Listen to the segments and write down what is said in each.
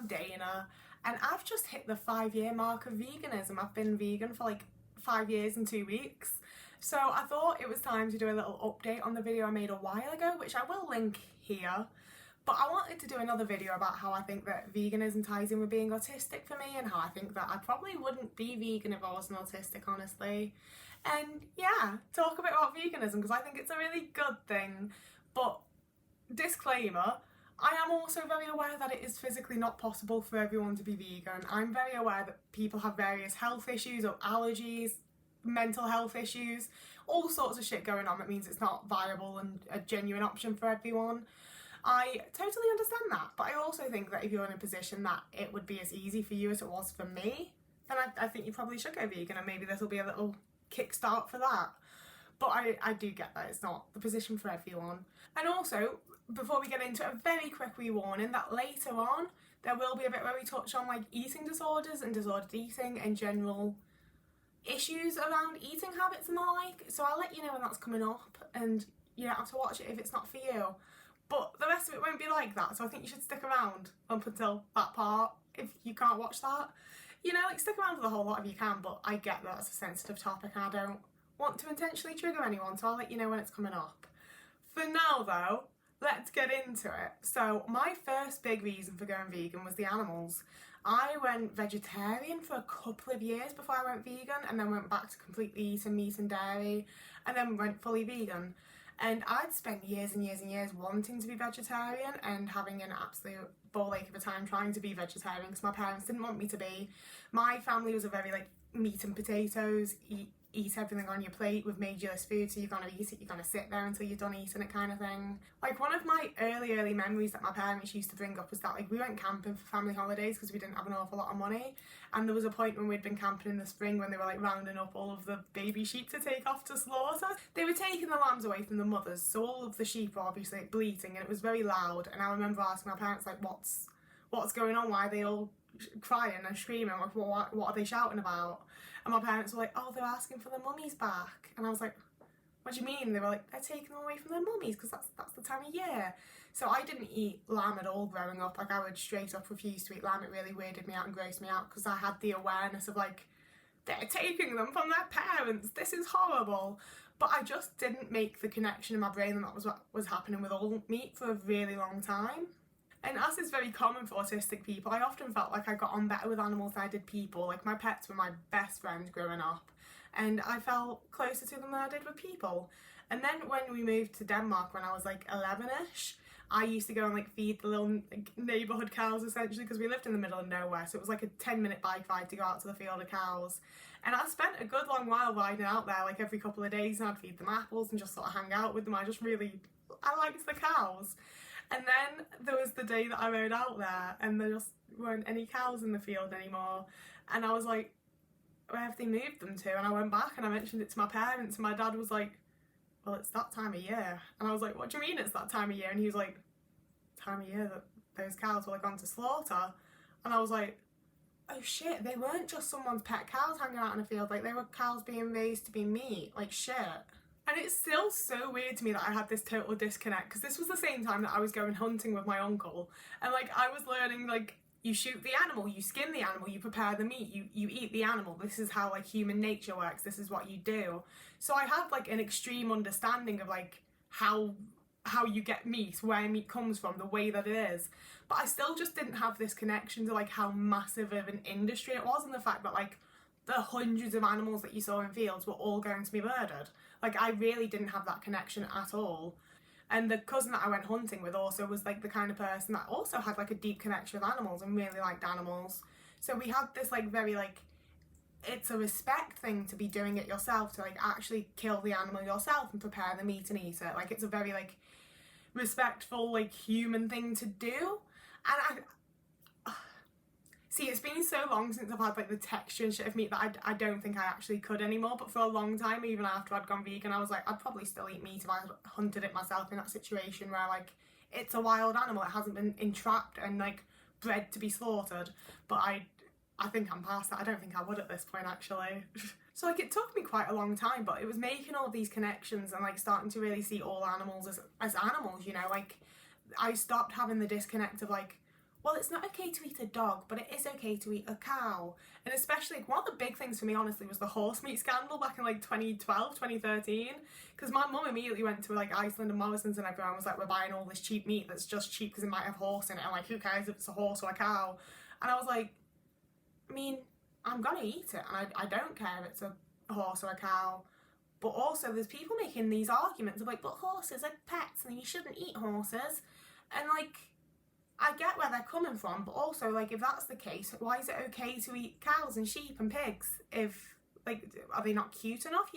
I'm Dana, and I've just hit the 5-year mark of veganism. I've been vegan for like 5 years and 2 weeks. So I thought it was time to do a little update on the video I made a while ago, which I will link here. But I wanted to do another video about how I think that veganism ties in with being autistic for me, and how I think that I probably wouldn't be vegan if I wasn't autistic, honestly. And yeah, talk a bit about veganism because I think it's a really good thing. But disclaimer, I am also very aware that it is physically not possible for everyone to be vegan. I'm very aware that people have various health issues or allergies, mental health issues, all sorts of shit going on that means it's not viable and a genuine option for everyone. I totally understand that, but I also think that if you're in a position that it would be as easy for you as it was for me, then I think you probably should go vegan, and maybe this will be a little kickstart for that. But I do get that it's not the position for everyone. And also, before we get into it, a very quick wee warning that later on there will be a bit where we touch on like eating disorders and disordered eating and general issues around eating habits and the like. So I'll let you know when that's coming up, and you don't have to watch it if it's not for you. But the rest of it won't be like that, so I think you should stick around up until that part if you can't watch that. You know, like stick around for the whole lot if you can, but I get that it's a sensitive topic and I don't want to intentionally trigger anyone, so I'll let you know when it's coming up. For now though, let's get into it. So my first big reason for going vegan was the animals. I went vegetarian for a couple of years before I went vegan, and then went back to completely eating meat and dairy, and then went fully vegan. And I'd spent years and years and years wanting to be vegetarian and having an absolute ball ache of a time trying to be vegetarian because my parents didn't want me to be. My family was a very like meat and potatoes, eat everything on your plate, we've made you this food so you're gonna eat it, you're gonna sit there until you're done eating it kind of thing. Like one of my early memories that my parents used to bring up was that like we went camping for family holidays because we didn't have an awful lot of money, and there was a point when we'd been camping in the spring when they were like rounding up all of the baby sheep to take off to slaughter. They were taking the lambs away from the mothers, so all of the sheep were obviously like bleating, and it was very loud, and I remember asking my parents like what's going on, why are they all crying and screaming, like what are they shouting about? And my parents were like, oh, they're asking for their mummies back. And I was like, what do you mean? They were like, they're taking them away from their mummies because that's the time of year. So I didn't eat lamb at all growing up. Like I would straight up refuse to eat lamb. It really weirded me out and grossed me out because I had the awareness of like, they're taking them from their parents, this is horrible. But I just didn't make the connection in my brain that was what was happening with all meat for a really long time. And as is very common for autistic people, I often felt like I got on better with animals than I did people. Like my pets were my best friends growing up, and I felt closer to them than I did with people. And then when we moved to Denmark when I was like 11ish, I used to go and like feed the little like, neighbourhood cows essentially, because we lived in the middle of nowhere, so it was like a 10-minute bike ride to go out to the field of cows. And I spent a good long while riding out there like every couple of days, and I'd feed them apples and just sort of hang out with them. I liked the cows. And then there was the day that I rode out there and there just weren't any cows in the field anymore. And I was like, where have they moved them to? And I went back and I mentioned it to my parents, and my dad was like, well, it's that time of year. And I was like, what do you mean it's that time of year? And he was like, time of year that those cows were like gone to slaughter. And I was like, oh shit, they weren't just someone's pet cows hanging out in a field, like they were cows being raised to be meat, like shit. And it's still so weird to me that I had this total disconnect, because this was the same time that I was going hunting with my uncle, and like I was learning like you shoot the animal, you skin the animal, you prepare the meat, you eat the animal, this is how like human nature works, this is what you do. So I had like an extreme understanding of like how you get meat, where meat comes from, the way that it is, but I still just didn't have this connection to like how massive of an industry it was, and the fact that like the hundreds of animals that you saw in fields were all going to be murdered. Like I really didn't have that connection at all. And the cousin that I went hunting with also was like the kind of person that also had like a deep connection with animals and really liked animals. So we had this like very like, it's a respect thing to be doing it yourself, to like actually kill the animal yourself and prepare the meat and eat it. Like it's a very like respectful like human thing to do. And see, it's been so long since I've had like the texture and shit of meat that I don't think I actually could anymore. But for a long time, even after I'd gone vegan, I was like, I'd probably still eat meat if I hunted it myself in that situation where like it's a wild animal, it hasn't been entrapped and like bred to be slaughtered. But I think I'm past that. I don't think I would at this point actually. So like it took me quite a long time, but it was making all these connections and like starting to really see all animals as animals, you know. Like I stopped having the disconnect of like, well, it's not okay to eat a dog, but it is okay to eat a cow. And especially, one of the big things for me, honestly, was the horse meat scandal back in like 2012, 2013. Because my mum immediately went to like Iceland and Morrison's and everyone was like, we're buying all this cheap meat that's just cheap because it might have horse in it. And like, who cares if it's a horse or a cow? And I was like, I mean, I'm gonna eat it, and I don't care if it's a horse or a cow. But also, there's people making these arguments of like, but horses are pets and you shouldn't eat horses. And like, I get where they're coming from, but also, like, if that's the case, why is it okay to eat cows and sheep and pigs? If, like, are they not cute enough?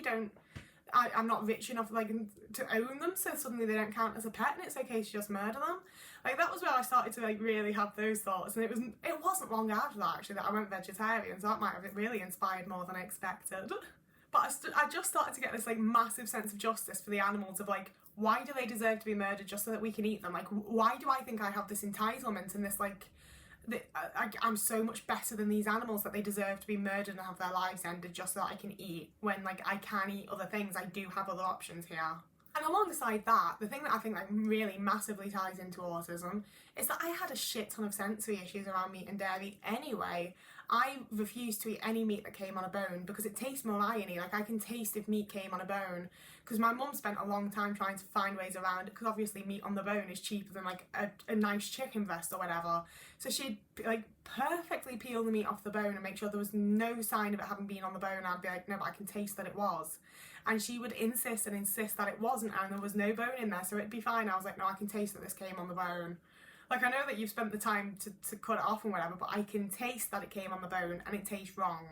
I'm not rich enough, like, to own them, so suddenly they don't count as a pet and it's okay to just murder them. Like, that was where I started to, like, really have those thoughts, and it wasn't long after that, actually, that I went vegetarian, so that might have really inspired more than I expected. But I just started to get this, like, massive sense of justice for the animals of, like, why do they deserve to be murdered just so that we can eat them? Like, why do I think I have this entitlement and this, like, I'm so much better than these animals that they deserve to be murdered and have their lives ended just so that I can eat, when, like, I can eat other things. I do have other options here. And alongside that, the thing that I think, like, really massively ties into autism is that I had a shit ton of sensory issues around meat and dairy anyway. I refused to eat any meat that came on a bone because it tastes more irony. Like, I can taste if meat came on a bone, because my mum spent a long time trying to find ways around it, because obviously meat on the bone is cheaper than like a nice chicken breast or whatever. So she'd like perfectly peel the meat off the bone and make sure there was no sign of it having been on the bone. I'd be like, no, but I can taste that it was. And she would insist that it wasn't, and there was no bone in there, so it'd be fine. I was like, no, I can taste that this came on the bone. Like, I know that you've spent the time to cut it off and whatever, but I can taste that it came on the bone and it tastes wrong.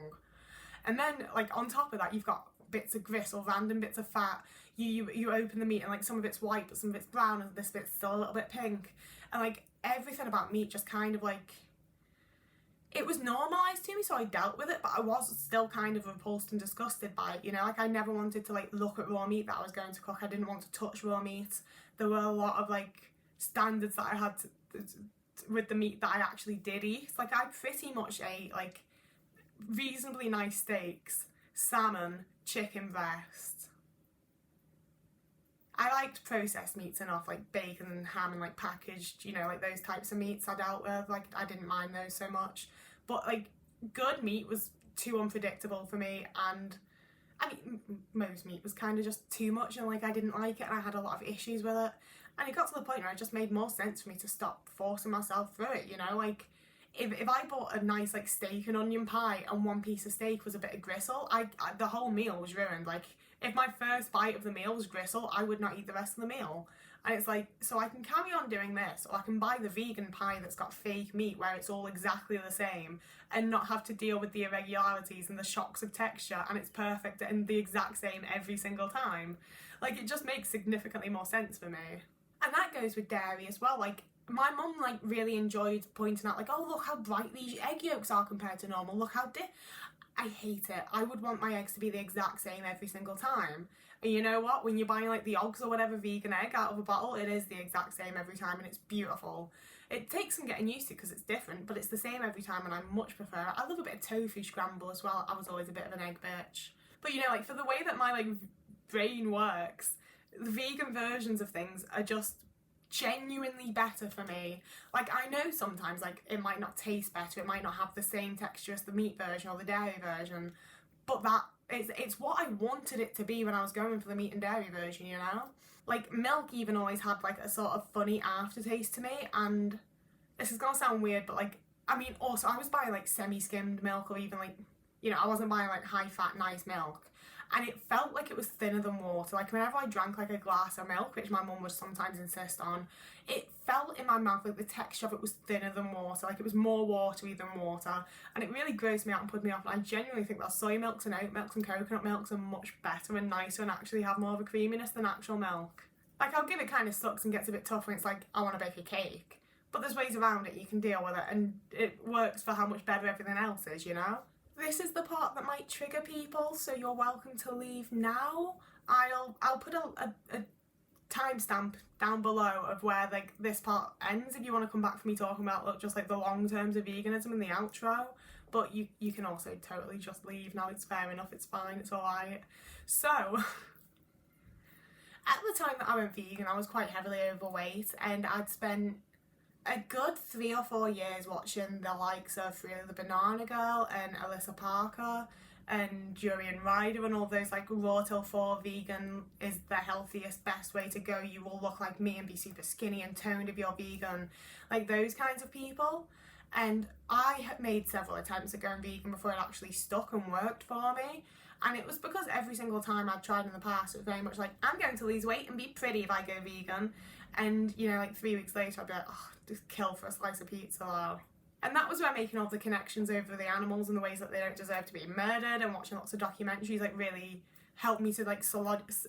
And then, like, on top of that, you've got bits of gristle, random bits of fat. You open the meat and, like, some of it's white, but some of it's brown, and this bit's still a little bit pink. And, like, everything about meat just kind of, like, it was normalised to me, so I dealt with it, but I was still kind of repulsed and disgusted by it, you know? Like, I never wanted to, like, look at raw meat that I was going to cook. I didn't want to touch raw meat. There were a lot of, like, standards that I had with the meat that I actually did eat. Like, I pretty much ate, like, reasonably nice steaks, salmon, chicken breast. I liked processed meats enough, like bacon and ham and, like, packaged, you know, like, those types of meats I dealt with. Like, I didn't mind those so much. But, like, good meat was too unpredictable for me, and I mean, most meat was kind of just too much, and, like, I didn't like it, and I had a lot of issues with it. And it got to the point where it just made more sense for me to stop forcing myself through it, you know? Like, if I bought a nice, like, steak and onion pie and one piece of steak was a bit of gristle, the whole meal was ruined. Like, if my first bite of the meal was gristle, I would not eat the rest of the meal. And it's like, so I can carry on doing this, or I can buy the vegan pie that's got fake meat where it's all exactly the same and not have to deal with the irregularities and the shocks of texture, and it's perfect and the exact same every single time. Like, it just makes significantly more sense for me. And that goes with dairy as well. Like, my mum, like, really enjoyed pointing out, like, oh, look how bright these egg yolks are compared to normal. Look how I hate it. I would want my eggs to be the exact same every single time. And you know what? When you're buying, like, the Oggs or whatever vegan egg out of a bottle, it is the exact same every time, and it's beautiful. It takes some getting used to because it's different, but it's the same every time, and I much prefer it. I love a bit of tofu scramble as well. I was always a bit of an egg bitch. But, you know, like, for the way that my, like, brain works, the vegan versions of things are just genuinely better for me. Like, I know sometimes, like, it might not taste better, it might not have the same texture as the meat version or the dairy version, but it's what I wanted it to be when I was going for the meat and dairy version, you know? Like, milk even always had, like, a sort of funny aftertaste to me, and this is gonna sound weird, but, like, I mean, also, I was buying, like, semi-skimmed milk, or even, like, you know, I wasn't buying, like, high-fat, nice milk. And it felt like it was thinner than water. Like, whenever I drank, like, a glass of milk, which my mum would sometimes insist on, it felt in my mouth like the texture of it was thinner than water. Like, it was more watery than water. And it really grossed me out and put me off. And I genuinely think that soy milks and oat milks and coconut milks are much better and nicer and actually have more of a creaminess than actual milk. Like, I'll give it kind of sucks and gets a bit tough when it's like, I want to bake a cake. But there's ways around it, you can deal with it, and it works for how much better everything else is, you know? This is the part that might trigger people, so you're welcome to leave now. I'll put a timestamp down below of where, like, this part ends if you want to come back for me talking about just, like, the long terms of veganism in the outro. But you can also totally just leave now. It's fair enough, it's fine, it's alright. So, at the time that I went vegan, I was quite heavily overweight, and I'd spent a good 3 or 4 years watching the likes of Freely the Banana Girl and Alyssa Parker and Jurian Ryder and all those like raw till 4 vegan is the healthiest, best way to go, you will look like me and be super skinny and toned if you're vegan, like those kinds of people. And I had made several attempts at going vegan before it actually stuck and worked for me. And it was because every single time I'd tried in the past, it was very much like, I'm going to lose weight and be pretty if I go vegan. And, you know, like 3 weeks later, I'd be like, oh, just kill for a slice of pizza though. And that was where making all the connections over the animals and the ways that they don't deserve to be murdered and watching lots of documentaries like really helped me to like solidify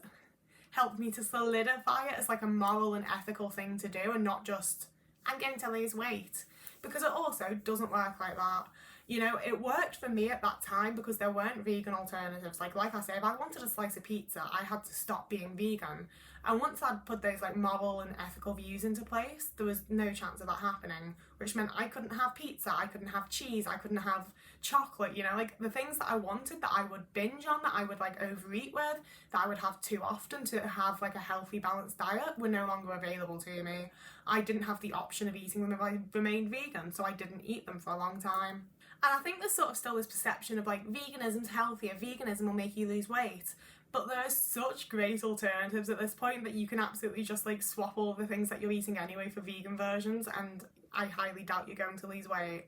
it as like a moral and ethical thing to do and not just, I'm going to lose weight. Because it also doesn't work like that. You know, it worked for me at that time because there weren't vegan alternatives. Like I say, if I wanted a slice of pizza, I had to stop being vegan. And once I'd put those like moral and ethical views into place, there was no chance of that happening, which meant I couldn't have pizza, I couldn't have cheese, I couldn't have chocolate, you know, like the things that I wanted that I would binge on, that I would like overeat with, that I would have too often to have like a healthy, balanced diet were no longer available to me. I didn't have the option of eating them if I remained vegan, so I didn't eat them for a long time. And I think there's sort of still this perception of like veganism's healthier, veganism will make you lose weight. But there are such great alternatives at this point that you can absolutely just like swap all the things that you're eating anyway for vegan versions, and I highly doubt you're going to lose weight.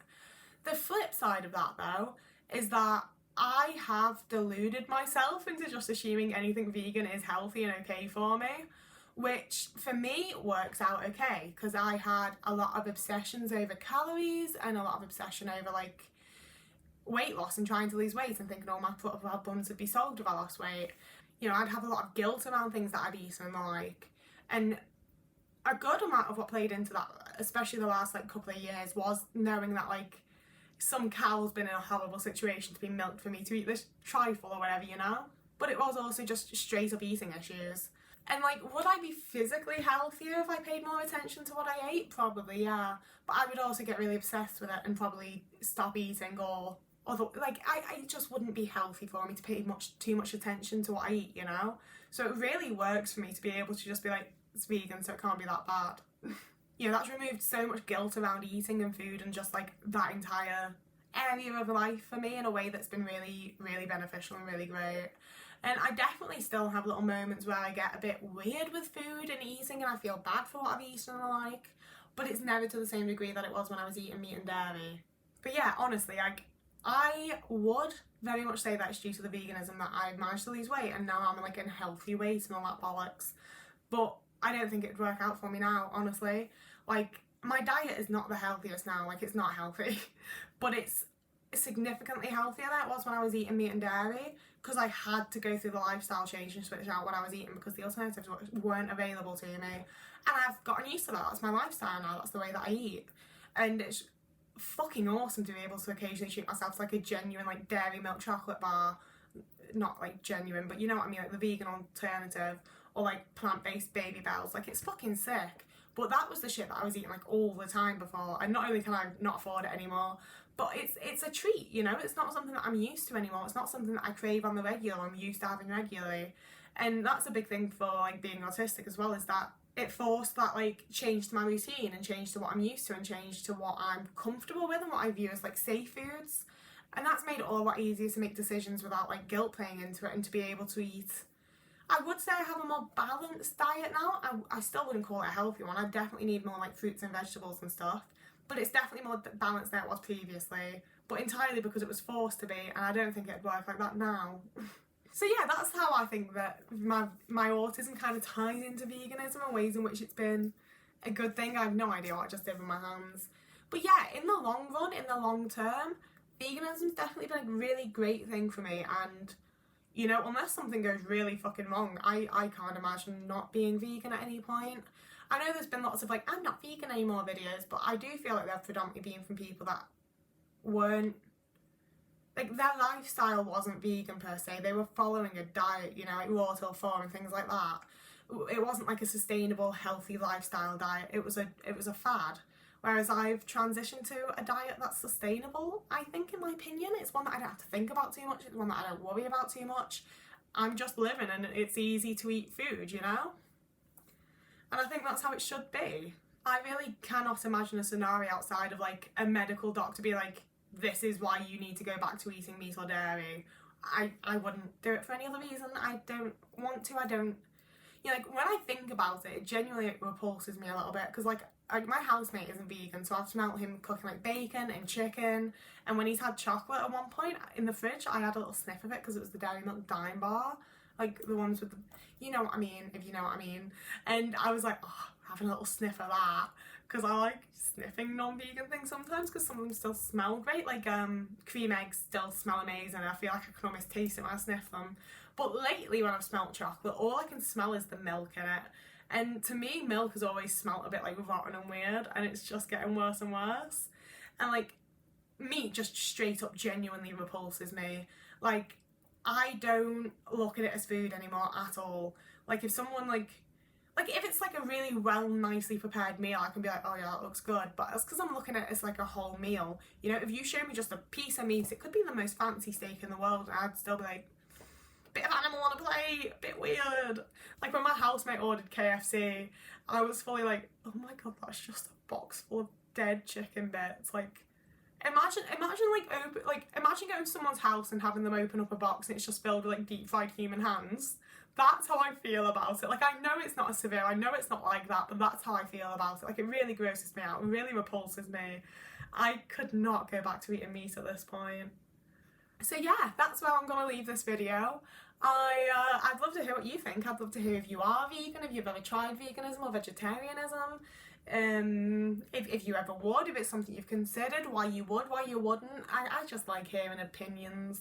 The flip side of that though is that I have deluded myself into just assuming anything vegan is healthy and okay for me, which for me works out okay because I had a lot of obsessions over calories and a lot of obsession over like weight loss and trying to lose weight and thinking all my problems would be solved if I lost weight. You know, I'd have a lot of guilt around things that I'd eaten and the like. And a good amount of what played into that, especially the last like couple of years, was knowing that like some cow's been in a horrible situation to be milked for me to eat this trifle or whatever, you know? But it was also just straight up eating issues. And like, would I be physically healthier if I paid more attention to what I ate? Probably, yeah. But I would also get really obsessed with it and probably stop eating or like I just wouldn't be healthy for me to pay too much attention to what I eat, you know? So it really works for me to be able to just be like, it's vegan, so it can't be that bad. You know, that's removed so much guilt around eating and food and just like that entire area of life for me in a way that's been really, really beneficial and really great. And I definitely still have little moments where I get a bit weird with food and eating and I feel bad for what I've eaten and the like, but it's never to the same degree that it was when I was eating meat and dairy. But yeah, honestly, like, I would very much say that it's due to the veganism that I managed to lose weight and now I'm like in healthy weight and all that bollocks. But I don't think it'd work out for me now, honestly. Like, my diet is not the healthiest now, like it's not healthy, but it's significantly healthier than it was when I was eating meat and dairy because I had to go through the lifestyle change and switch out what I was eating because the alternatives weren't available to me. And I've gotten used to that. That's my lifestyle now. That's the way that I eat. And it's fucking awesome to be able to occasionally treat myself to like a genuine like dairy milk chocolate bar. Not like genuine, but you know what I mean, like the vegan alternative, or like plant-based Baby Bells. Like, it's fucking sick. But that was the shit that I was eating like all the time before, and not only can I not afford it anymore, but it's a treat, you know? It's not something that I'm used to anymore. It's not something that I crave on the regular, I'm used to having regularly. And that's a big thing for like being autistic as well, is that it forced that like change to my routine and change to what I'm used to and change to what I'm comfortable with and what I view as like safe foods. And that's made it all a lot easier to make decisions without like guilt playing into it and to be able to eat. I would say I have a more balanced diet now. I still wouldn't call it a healthy one. I definitely need more like fruits and vegetables and stuff. But it's definitely more balanced than it was previously. But entirely because it was forced to be, and I don't think it'd work like that now. So yeah, that's how I think that my autism kind of ties into veganism and ways in which it's been a good thing. I have no idea what I just did with my hands. But yeah, in the long run, in the long term, veganism's definitely been a really great thing for me. And, you know, unless something goes really fucking wrong, I can't imagine not being vegan at any point. I know there's been lots of like, I'm not vegan anymore videos, but I do feel like they've predominantly been from people that weren't, like, their lifestyle wasn't vegan per se. They were following a diet, you know, like raw till 4 and things like that. It wasn't like a sustainable, healthy lifestyle diet. It was a fad. Whereas I've transitioned to a diet that's sustainable, I think, in my opinion. It's one that I don't have to think about too much. It's one that I don't worry about too much. I'm just living and it's easy to eat food, you know? And I think that's how it should be. I really cannot imagine a scenario outside of like a medical doctor be like, this is why you need to go back to eating meat or dairy. I wouldn't do it for any other reason. I don't want to. I don't. You know, like when I think about it, it genuinely repulses me a little bit because like my housemate isn't vegan, so I've smelt him cooking like bacon and chicken. And when he's had chocolate at one point in the fridge, I had a little sniff of it because it was the Dairy Milk Dime Bar, like the ones with the, you know what I mean, if you know what I mean. And I was like, oh, having a little sniff of that because I like sniffing non-vegan things sometimes because some of them still smell great. Like cream eggs still smell amazing. I feel like I can almost taste it when I sniff them. But lately when I've smelt chocolate, all I can smell is the milk in it. And to me, milk has always smelt a bit like rotten and weird, and it's just getting worse and worse. And like, meat just straight up genuinely repulses me. Like, I don't look at it as food anymore at all. Like, if someone like if it's like a really well, nicely prepared meal, I can be like, oh yeah, that looks good. But that's because I'm looking at it as like a whole meal. You know, if you show me just a piece of meat, it could be the most fancy steak in the world, and I'd still be like, bit of animal on a plate, a bit weird. Like when my housemate ordered KFC, I was fully like, oh my god, that's just a box full of dead chicken bits. Like, imagine imagine going to someone's house and having them open up a box and it's just filled with like deep fried human hands. That's how I feel about it. Like, I know it's not as severe, I know it's not like that, but that's how I feel about it. Like, it really grosses me out, it really repulses me. I could not go back to eating meat at this point. So yeah, that's where I'm going to leave this video. I'd love to hear what you think. I'd love to hear if you are vegan, if you've ever tried veganism or vegetarianism, if you ever would, if it's something you've considered, why you would, why you wouldn't. I just like hearing opinions.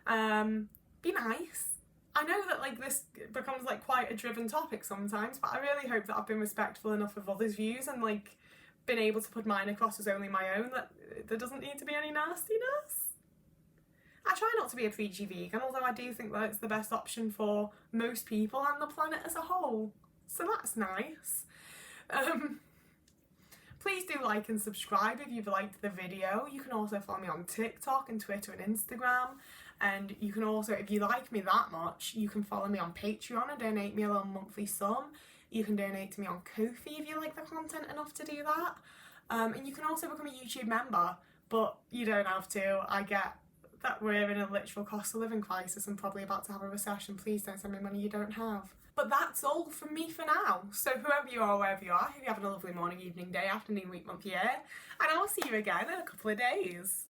Be nice. I know that like this becomes like quite a driven topic sometimes, but I really hope that I've been respectful enough of others' views and like been able to put mine across as only my own, that there doesn't need to be any nastiness. I try not to be a preachy vegan, although I do think that it's the best option for most people and the planet as a whole. So that's nice. Please do like and subscribe if you've liked the video. You can also follow me on TikTok and Twitter and Instagram. And you can also, if you like me that much, you can follow me on Patreon and donate me a little monthly sum. You can donate to me on Ko-fi if you like the content enough to do that. And you can also become a YouTube member, but you don't have to. I get that we're in a literal cost of living crisis and probably about to have a recession. Please don't send me money you don't have. But that's all from me for now. So whoever you are, wherever you are, I hope you're having a lovely morning, evening, day, afternoon, week, month, year. And I'll see you again in a couple of days.